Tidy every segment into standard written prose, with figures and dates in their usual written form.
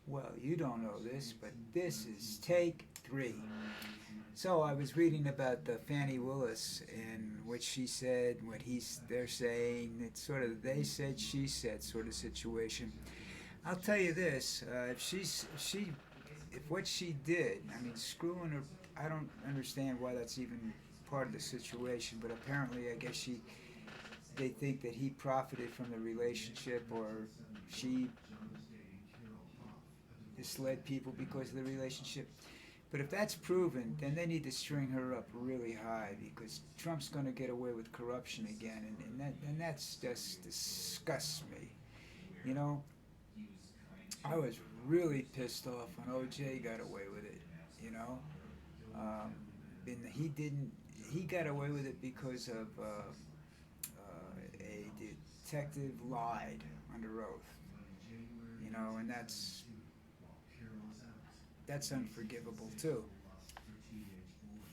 Well, you don't know this, but this is take three. So I was reading about the Fannie Willis and what she said, what they're saying. It's sort of they said, she said sort of situation. I'll tell you this: if what she did, I mean, screwing her, I don't understand why that's even part of the situation. But apparently, I guess they think that he profited from the relationship, or she misled people because of the relationship. But if that's proven, then they need to string her up really high because Trump's going to get away with corruption again, and that's just disgusts me. You know, I was really pissed off when OJ got away with it. You know, um, and he didn't. He got away with it because of a detective lied under oath. You know, and that's unforgivable too.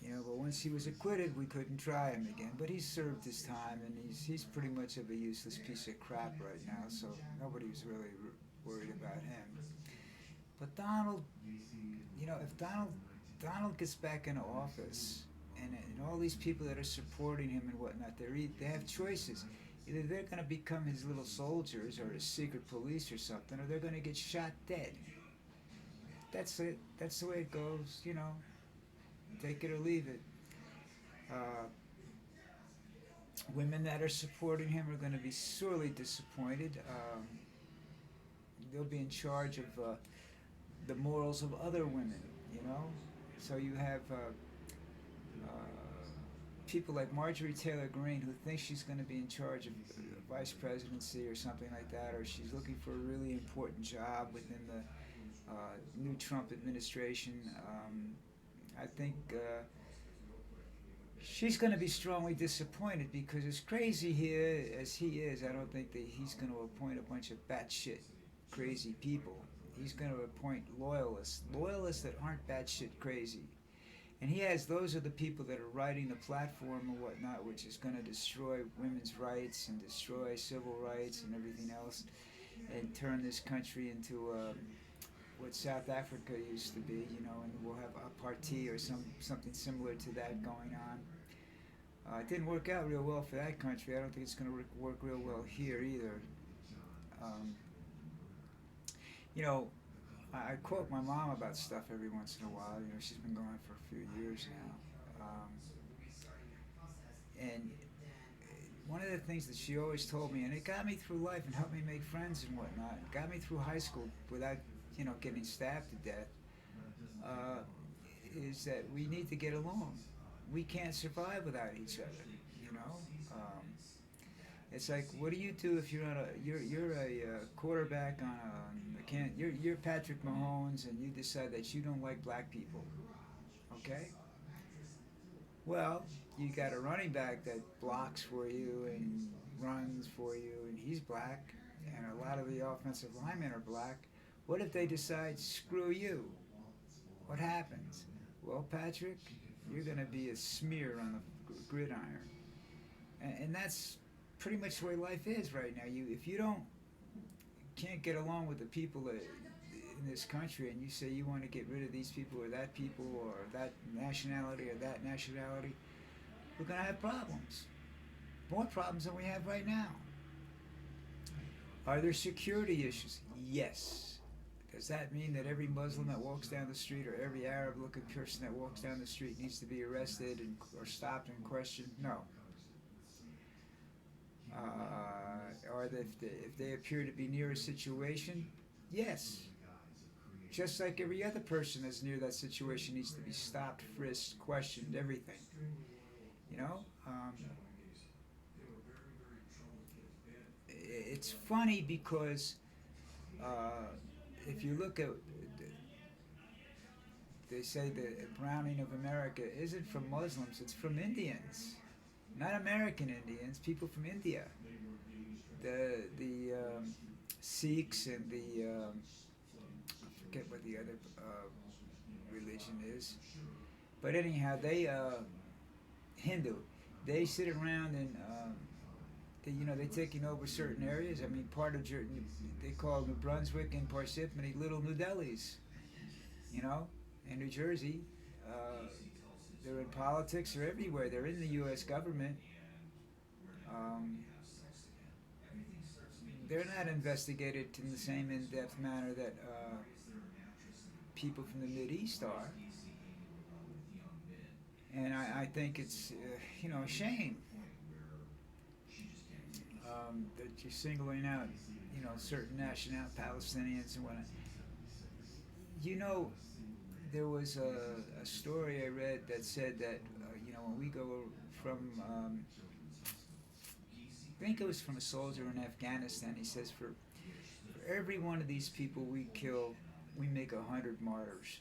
You know, but once he was acquitted, we couldn't try him again. But he's served his time, and he's pretty much of a useless piece of crap right now. So nobody was really worried about him. But Donald, you know, if Donald gets back into office, and all these people that are supporting him and whatnot, they have choices. Either they're going to become his little soldiers or his secret police or something, or they're going to get shot dead. That's it. That's the way it goes. You know, take it or leave it. Uh, Women that are supporting him are going to be sorely disappointed. They'll be in charge of the morals of other women. You know, so you have people like Marjorie Taylor Greene who thinks she's going to be in charge of vice presidency or something like that, or she's looking for a really important job within the new Trump administration. I think she's going to be strongly disappointed because as crazy here as he is, I don't think that he's going to appoint a bunch of batshit crazy people. He's going to appoint loyalists that aren't batshit crazy. And he has those are the people that are writing the platform and whatnot, which is going to destroy women's rights and destroy civil rights and everything else, and turn this country into what South Africa used to be, you know, and we'll have apartheid or something similar to that going on. It didn't work out real well for that country. I don't think it's going to work real well here either. Um, you know, I quote my mom about stuff every once in a while. You know, she's been gone for a few years now. And one of the things that she always told me, and it got me through life and helped me make friends and whatnot, it got me through high school without, you know, getting stabbed to death, uh, is that we need to get along. We can't survive without each other, you know? It's like, what do you do if you're on you're a quarterback on you're Patrick Mahomes and you decide that you don't like black people, okay? Well, you got a running back that blocks for you and runs for you, and he's black, and a lot of the offensive linemen are black. What if they decide, screw you? What happens? Well, Patrick, you're going to be a smear on the gridiron. And that's pretty much the way life is right now. If you can't get along with the people in this country, and you say you want to get rid of these people or that nationality or that nationality, we're going to have problems. More problems than we have right now. Are there security issues? Yes. Does that mean that every Muslim that walks down the street or every Arab-looking person that walks down the street needs to be arrested or stopped and questioned? No. Or if they appear to be near a situation? Yes. Just like every other person that's near that situation needs to be stopped, frisked, questioned, everything. You know? It's funny because if you look at, they say the browning of America isn't from Muslims, it's from Indians. Not American Indians, people from India. The Sikhs and I forget what the other religion is. But anyhow, they, Hindu, they sit around and they're taking over certain areas. I mean, part of they call New Brunswick and Parsippany Little New Delhi's. You know, in New Jersey, uh, they're in politics. They're everywhere. They're in the U.S. government. Um, they're not investigated in the same in-depth manner that people from the Mid East are, and I think it's a shame that you're singling out certain national Palestinians and whatnot. You know, there was a story I read that said that when we go from I think it was from a soldier in Afghanistan. He says for every one of these people we kill, we make 100 martyrs.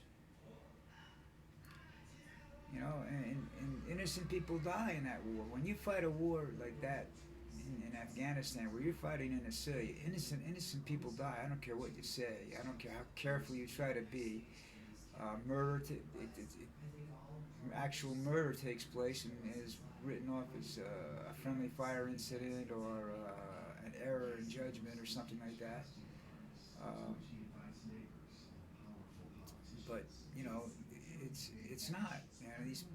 And innocent people die in that war. When you fight a war like that in Afghanistan, where you're fighting in a city, innocent people die. I don't care what you say. I don't care how careful you try to be. Actual murder takes place and is written off as a friendly fire incident or an error in judgment or something like that. Um, but it's not.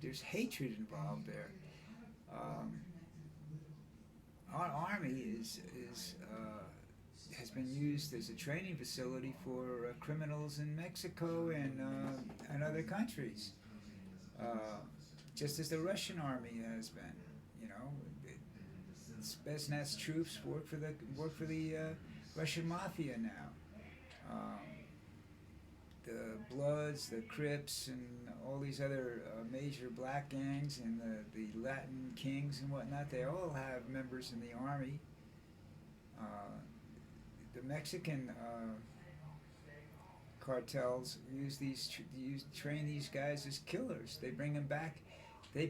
There's hatred involved there. Um, our army is has been used as a training facility for criminals in Mexico and other countries, uh, just as the Russian army has been. You know, Spetsnaz troops work for the Russian mafia now. Um, the Bloods, the Crips, and all these other major black gangs and the Latin Kings and whatnot, they all have members in the army. Uh, the Mexican cartels train these guys as killers. They bring them back. They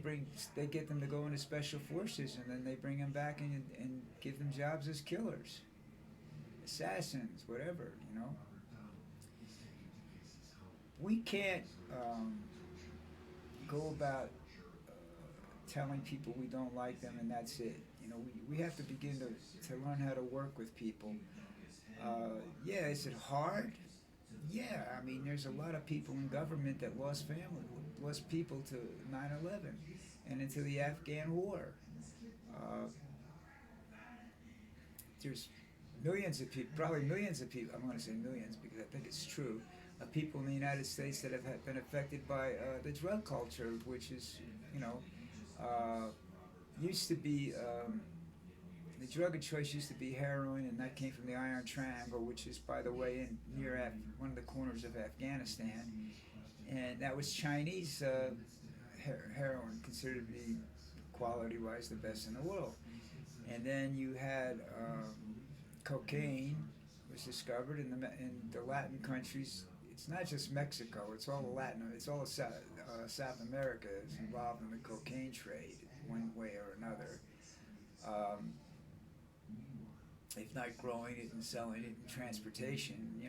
get them to go into special forces, and then they bring them back and give them jobs as killers, assassins, whatever. We can't go about telling people we don't like them and that's it. We have to begin to learn how to work with people. Yeah, is it hard? Yeah, I mean, there's a lot of people in government that lost people to 9/11 and into the Afghan war. Uh, there's probably millions of people, I'm going to say millions because I think it's true, of people in the United States that have been affected by the drug culture, which is, uh, used to be, the drug of choice used to be heroin, and that came from the Iron Triangle, which is, by the way, near one of the corners of Afghanistan. And that was Chinese heroin, considered to be quality-wise the best in the world. And then you had cocaine was discovered in the Latin countries. It's not just Mexico; it's all Latin. It's all South America is involved in the cocaine trade, one way or another. Um, if not growing it and selling it and transportation,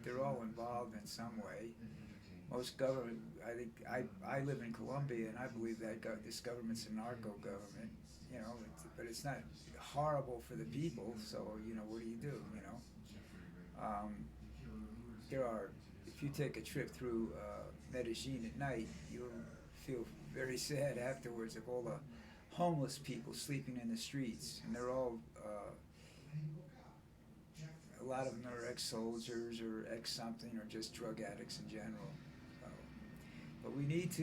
they're all involved in some way. Most government, I live in Colombia, and I believe that this government's a narco government. But it's not horrible for the people. So what do you do? Um, if you take a trip through Medellin at night, you'll feel very sad afterwards of all the homeless people sleeping in the streets, and they're all. A lot of them are ex-soldiers or ex-something or just drug addicts in general. But we need to,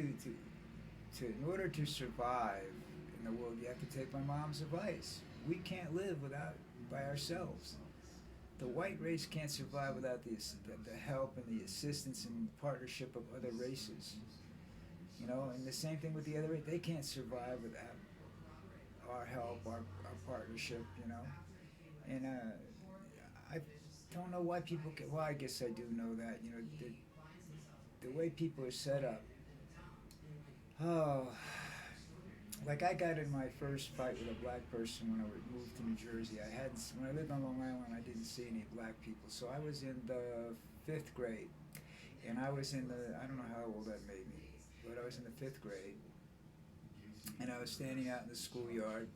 in order to survive in the world, you have to take my mom's advice. We can't live by ourselves. The white race can't survive without the help and the assistance and partnership of other races. And the same thing with the other race. They can't survive without our help, our partnership, And I don't know why people get. Well, I guess I do know that. The way people are set up. Oh, like I got in my first fight with a black person when I moved to New Jersey. When I lived on Long Island, I didn't see any black people. So I was in the 5th grade, and I was in I don't know how old that made me, but I was in the 5th grade, and I was standing out in the schoolyard,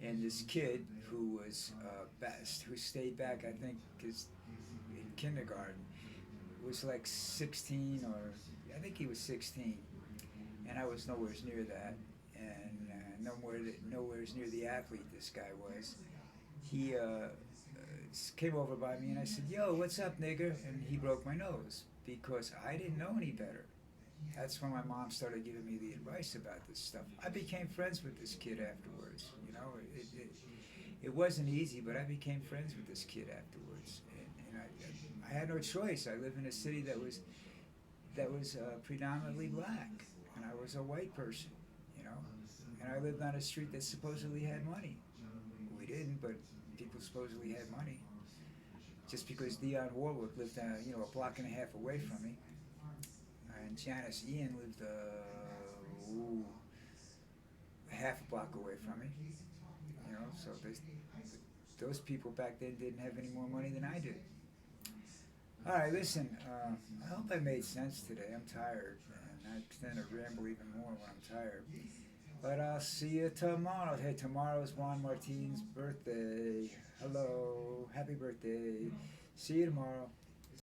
And this kid who was best, who stayed back, I think, is in kindergarten, was like 16, or I think he was 16, and I was nowhere near that, and nowhere near the athlete this guy was. He came over by me, and I said, "Yo, what's up, nigger?" And he broke my nose because I didn't know any better. That's when my mom started giving me the advice about this stuff. I became friends with this kid afterwards. You know, it wasn't easy, but I became friends with this kid afterwards, and I had no choice. I lived in a city that was predominantly black, and I was a white person. You know, and I lived on a street that supposedly had money. We didn't, but people supposedly had money. Just because Dionne Warwick lived, a block and a half away from me, and Janice Ian lived a half a block away from me. You know, so those people back then didn't have any more money than I did. All right, listen. I hope I made sense today. I'm tired, and I tend to ramble even more when I'm tired. But I'll see you tomorrow. Hey, tomorrow's Juan Martin's birthday. Hello, happy birthday. See you tomorrow.